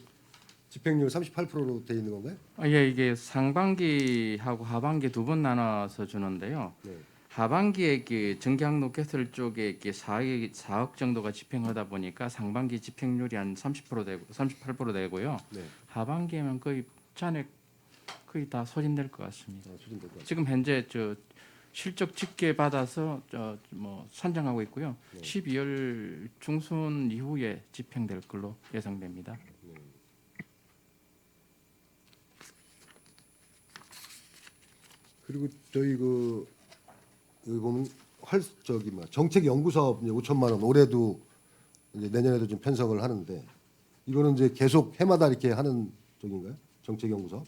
집행률 38%로 돼 있는 건가요? 예, 이게 상반기하고 하반기 두 번 나눠서 주는데요. 네. 하반기에 그 정기항로 개설 쪽에 이렇게 4억 정도가 집행하다 보니까 상반기 집행률이 한 30% 되고 38% 되고요. 네. 하반기에는 거의 잔액 거의 다 소진될 것 같습니다. 추진될 것 같아요. 지금 현재 실적 집계 받아서 뭐 산정하고 있고요. 네. 12월 중순 이후에 집행될 걸로 예상됩니다. 그리고 저희 여기 보면 정책 연구 사업 이제 5천만 원 올해도 이제 내년에도 좀 편성을 하는데 이거는 이제 계속 해마다 이렇게 하는 쪽인가요? 정책 연구 사업?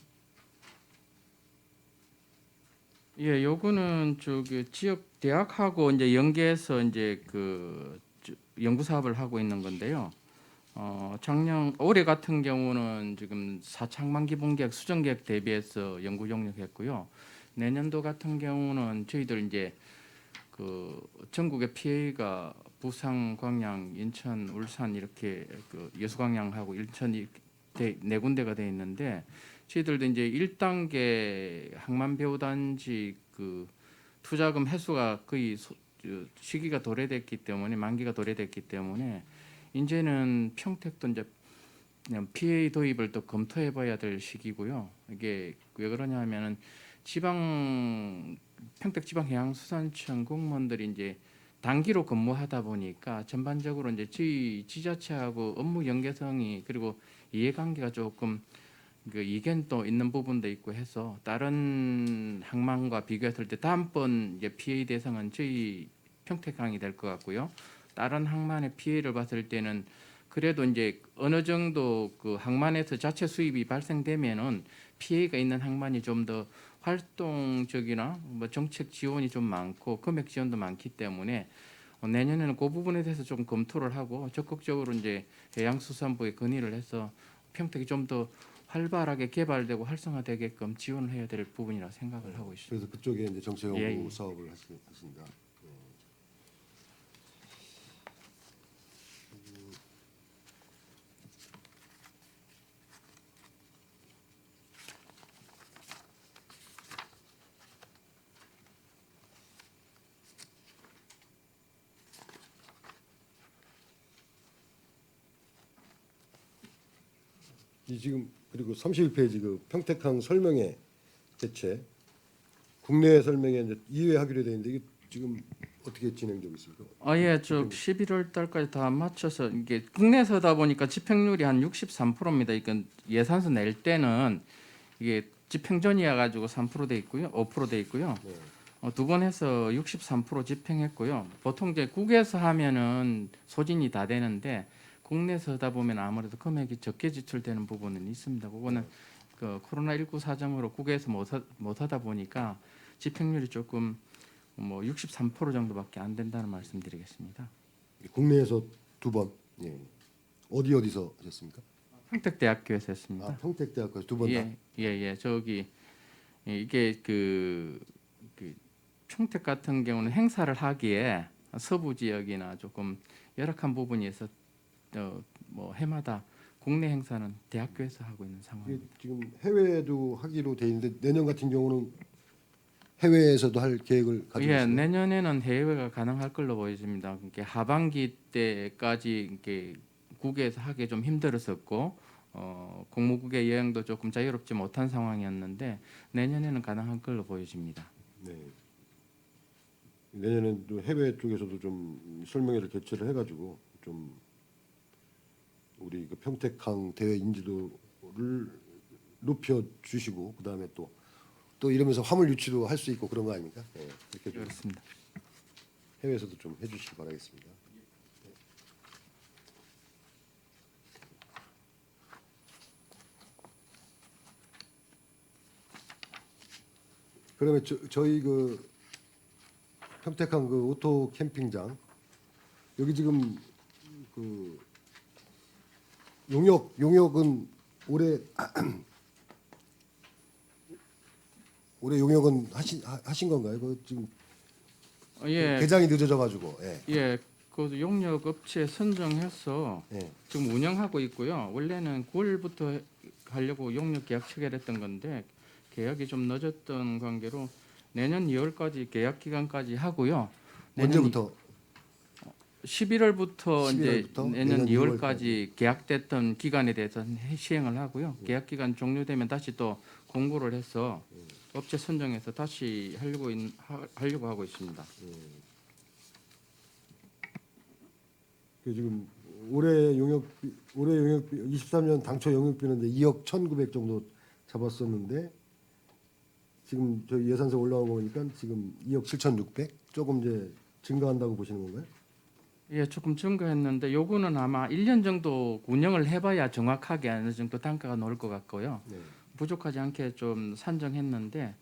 예, 요거는 지역 대학하고 이제 연계해서 이제 연구 사업을 하고 있는 건데요. 올해 같은 경우는 지금 4차항만 기본계획 수정계획 대비해서 연구 용역했고요. 내년도 같은 경우는 저희들 이제 전국의 PA가 부산, 광양, 인천, 울산 이렇게 여수광양하고 인천 네 군데가 돼 있는데 저희들도 이제 1단계 항만배우단지 투자금 회수가 거의 시기가 도래됐기 때문에 만기가 도래됐기 때문에 이제는 평택도 이제 그냥 PA 도입을 또 검토해봐야 될 시기고요. 이게 왜 그러냐면은 평택지방해양수산청 공무원들이 이제 단기로 근무하다 보니까 전반적으로 이제 저희 지자체하고 업무 연계성이 그리고 이해관계가 조금 그 이견도 있는 부분도 있고 해서 다른 항만과 비교했을 때 다음번 이제 피해 대상은 저희 평택항이 될 것 같고요. 다른 항만의 피해를 봤을 때는 그래도 이제 어느 정도 그 항만에서 자체 수입이 발생되면은 피해가 있는 항만이 좀 더 활동적이나 뭐 정책 지원이 좀 많고 금액 지원도 많기 때문에 내년에는 그 부분에 대해서 좀 검토를 하고 적극적으로 이제 해양수산부에 건의를 해서 평택이 좀 더 활발하게 개발되고 활성화되게끔 지원을 해야 될 부분이라 생각을 하고 있습니다. 그래서 그쪽에 이제 정책 연구 예, 예. 사업을 하신다. 이 지금 그리고 31페이지 그 평택항 설명회 개최 국내 설명회 이제 2회 하기로 되어 있는데 이게 지금 어떻게 진행되고 있습니까? 예, 저 11월 달까지 다 맞춰서 이게 국내에서다 보니까 집행률이 한 63%입니다. 이건 예산서 낼 때는 이게 집행전이어 가지고 3%돼 있고요, 5%돼 있고요. 네. 두 번 해서 63% 집행했고요. 보통 이제 국에서 하면은 소진이 다 되는데 국내에서 하다 보면 아무래도 금액이 적게 지출되는 부분은 있습니다. 그거는 그 코로나19 사정으로 국에서 못 하다 보니까 집행률이 조금 뭐 63% 정도밖에 안 된다는 말씀드리겠습니다. 국내에서 2번. 예. 어디서 하셨습니까? 평택대학교에서 했습니다. 아, 평택대학교에서 2번 다. 예. 저기 이게 그 평택 같은 경우는 행사를 하기에 서부 지역이나 조금 열악한 부분이 있어 뭐 해마다 국내 행사는 대학교에서 하고 있는 이게 상황입니다. 지금 해외에도 하기로 돼 있는데 내년 같은 경우는 해외에서도 할 계획을 가지고 예, 있습니다. 내년에는 해외가 가능할 걸로 보여집니다. 이게 하반기 때까지 이게 국외에서 하기 좀 힘들었었고 공무국의 여행도 조금 자유롭지 못한 상황이었는데 내년에는 가능할 걸로 보여집니다. 네. 내년에는 또 해외 쪽에서도 좀 설명회를 개최를 해가지고 좀 우리 그 평택항 대회 인지도를 높여 주시고 그 다음에 또 이러면서 화물 유치도 할 수 있고 그런 거 아닙니까? 네, 그렇게 좀 그렇습니다. 해외에서도 좀 해주시기 바라겠습니다. 그러면 저희 그 평택항 그 오토 캠핑장 여기 지금 그 용역은 올해 용역은 하신 건가요? 그 지금 예, 개장이 늦어져 가지고 예, 그 용역 업체 선정해서 예. 지금 운영하고 있고요. 원래는 9월부터 하려고 용역 계약 체결했던 건데 계약이 좀 늦었던 관계로 내년 2월까지 계약 기간까지 하고요. 언제부터? 11월부터 이제 11월부터 내년 내년 2월까지 계약됐던 기간에 대해서 시행을 하고요. 계약 기간 종료되면 다시 또 공고를 해서 업체 선정해서 다시 하려고 하고 있습니다. 그 지금 올해 용역비 23년 당초 용역비는 이제 2억 1,900 정도 잡았었는데 지금 저희 예산서 올라온 거 보니까 지금 2억 7,600 조금 이제 증가한다고 보시는 건가요? 예, 조금 증가했는데 요거는 아마 1년 정도 운영을 해봐야 정확하게 어느 정도 단가가 나올 것 같고요. 네. 부족하지 않게 좀 산정했는데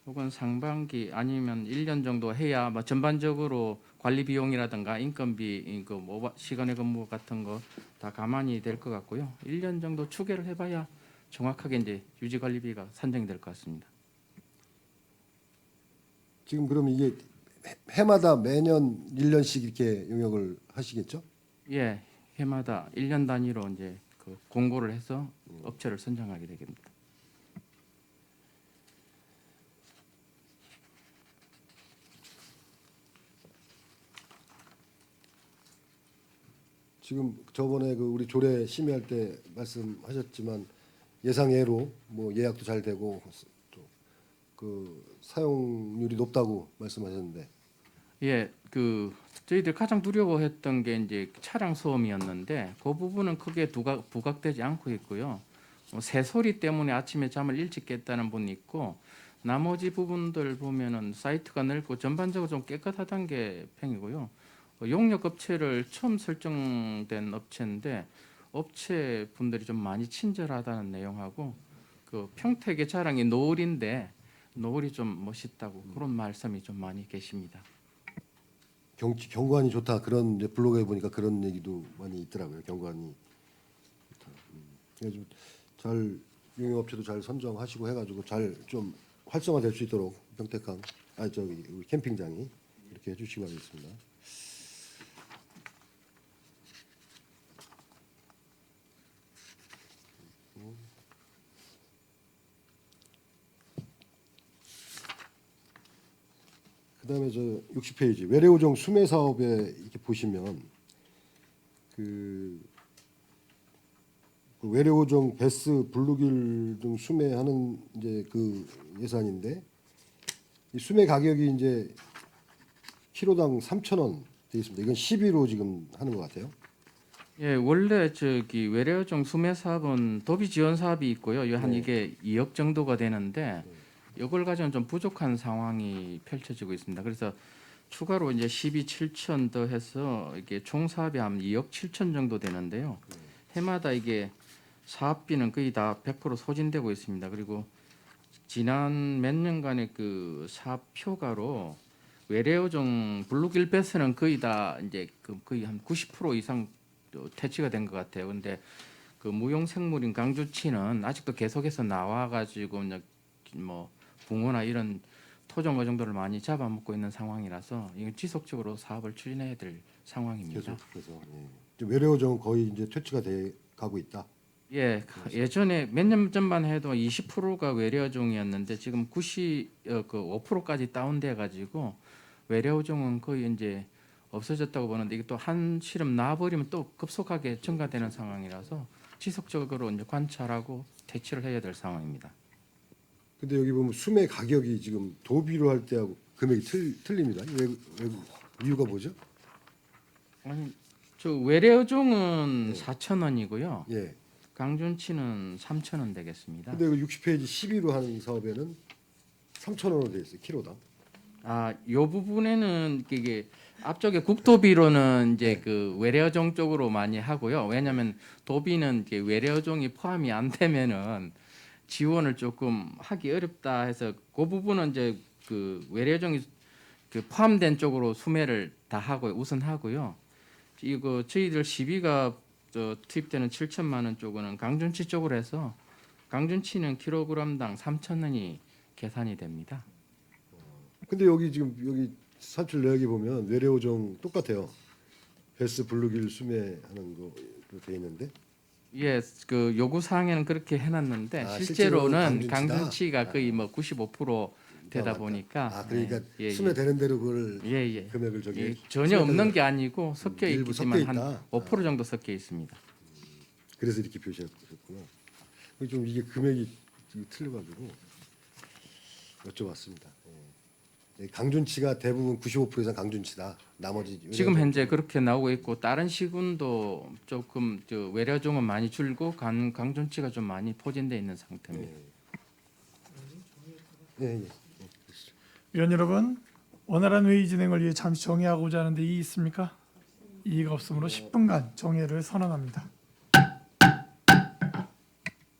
요건 상반기 아니면 1년 정도 해야 뭐 전반적으로 관리 비용이라든가 인건비, 뭐 시간의 근무 같은 거 다 감안이 될 것 같고요. 1년 정도 추계를 해봐야 정확하게 이제 유지 관리비가 산정이 될 것 같습니다. 지금 그럼 이게 해마다 매년 1년씩 이렇게 용역을 하시겠죠? 예, 해마다 1년 단위로 이제 그 공고를 해서 업체를 선정하게 되겠습니다. 지금 저번에 그 우리 조례 심의할 때 말씀하셨지만 예상외로 뭐 예약도 잘 되고 또 그 사용률이 높다고 말씀하셨는데 예, 그 저희들 가장 두려워했던 게 이제 차량 소음이었는데 그 부분은 크게 부각되지 않고 있고요. 새소리 때문에 아침에 잠을 일찍 깼다는 분이 있고 나머지 부분들 보면은 사이트가 넓고 전반적으로 좀 깨끗하다는 게 평이고요. 용역 업체를 처음 설정된 업체인데 업체 분들이 좀 많이 친절하다는 내용하고 그 평택의 자랑이 노을인데 노을이 좀 멋있다고 그런 말씀이 좀 많이 계십니다. 경관이 좋다 그런 이제 블로그에 보니까 그런 얘기도 많이 있더라고요. 경관이 좋다. 그래서 잘 용역업체도 잘 선정하시고 해가지고 잘 좀 활성화될 수 있도록 평택항 저기 우리 캠핑장이 이렇게 해주시기 바라겠습니다. 그다음에 저 60페이지 외래오종 수매 사업에 이렇게 보시면 그 외래오종 베스 블루길 등 수매하는 이제 그 예산인데 이 수매 가격이 이제 키로당 3,000원 돼 있습니다. 이건 10위로 지금 하는 것 같아요. 예, 원래 저기 외래어종 수매 사업은 도비 지원 사업이 있고요. 한 네. 이게 2억 정도가 되는데 이걸 가지고는 좀 부족한 상황이 펼쳐지고 있습니다. 그래서 추가로 이제 12, 7천 더 해서 이게 총 사업이 한 2억 7천 정도 되는데요. 해마다 이게 사업비는 거의 다 100% 소진되고 있습니다. 그리고 지난 몇 년간의 그 사업 표가로 외래어종 블루길 베스는 거의 다 이제 거의 한 90% 이상 퇴치가 된 것 같아요. 근데 그 무용생물인 강주치는 아직도 계속해서 나와가지고 뭐 붕어나 이런 토종 어종들을 많이 잡아먹고 있는 상황이라서 이건 지속적으로 사업을 추진해야 될 상황입니다. 계속해서 외래오종은 거의 이제 퇴치가 돼 가고 있다. 예, 예전에 몇 년 전만 해도 20%가 외래어종이었는데 지금 5%까지 다운돼 가지고 외래어종은 거의 이제 없어졌다고 보는데 이게 또 한 시름 나와버리면 또 급속하게 증가되는 상황이라서 지속적으로 이제 관찰하고 퇴치를 해야 될 상황입니다. 근데 여기 보면 수매 가격이 지금 도비로 할 때하고 금액이 틀립니다. 왜 이유가 뭐죠? 아니, 저 외래어종은 4,000원이고요. 예. 강준치는 3,000원 되겠습니다. 근데 60페이지 12로 하는 사업에는 3,000원으로 돼 있어요. 키로당. 아, 요 부분에는 이게 앞쪽에 국도비로는 이제 그 외래어종 쪽으로 많이 하고요. 왜냐하면 도비는 이게 외래어종이 포함이 안 되면은 지원을 조금 하기 어렵다 해서 그 부분은 이제 그 외래어종이 그 포함된 쪽으로 수매를 다 하고 우선 하고요. 이거 저희들 시비가 투입되는 7천만 원 쪽은 강준치 쪽으로 해서 강준치는 킬로그램당 3,000원이 계산이 됩니다. 근데 여기 지금 여기 산출 내역에 보면 외래오종 똑같아요. 베스 블루길 수매하는 거로 돼 있는데. 예, 그 요구 사항에는 그렇게 해놨는데 아, 실제로는 실제로는 강준치가 강준치다? 거의 뭐 95% 되다 맞다. 보니까 아 그러니까 예, 예, 수매되는 대로 그걸 예, 예. 금액을 저기 예, 전혀 없는 게 아니고 섞여 일부 있지만 섞여 한 있다. 5% 정도 섞여 있습니다. 그래서 이렇게 표시하셨구나. 좀 이게 금액이 좀 틀려가지고 여쭤봤습니다. 예. 강준치가 대부분 95% 이상 강준치다. 나머지 지금 현재 그렇게 나오고 있고 다른 시군도 조금 저 외래종은 많이 줄고 강준치가 좀 많이 포진돼 있는 상태입니다. 예, 예. 위원 여러분, 원활한 회의 진행을 위해 잠시 정회하고자 하는데 이의 있습니까? 이의가 없으므로 10분간 정회를 선언합니다.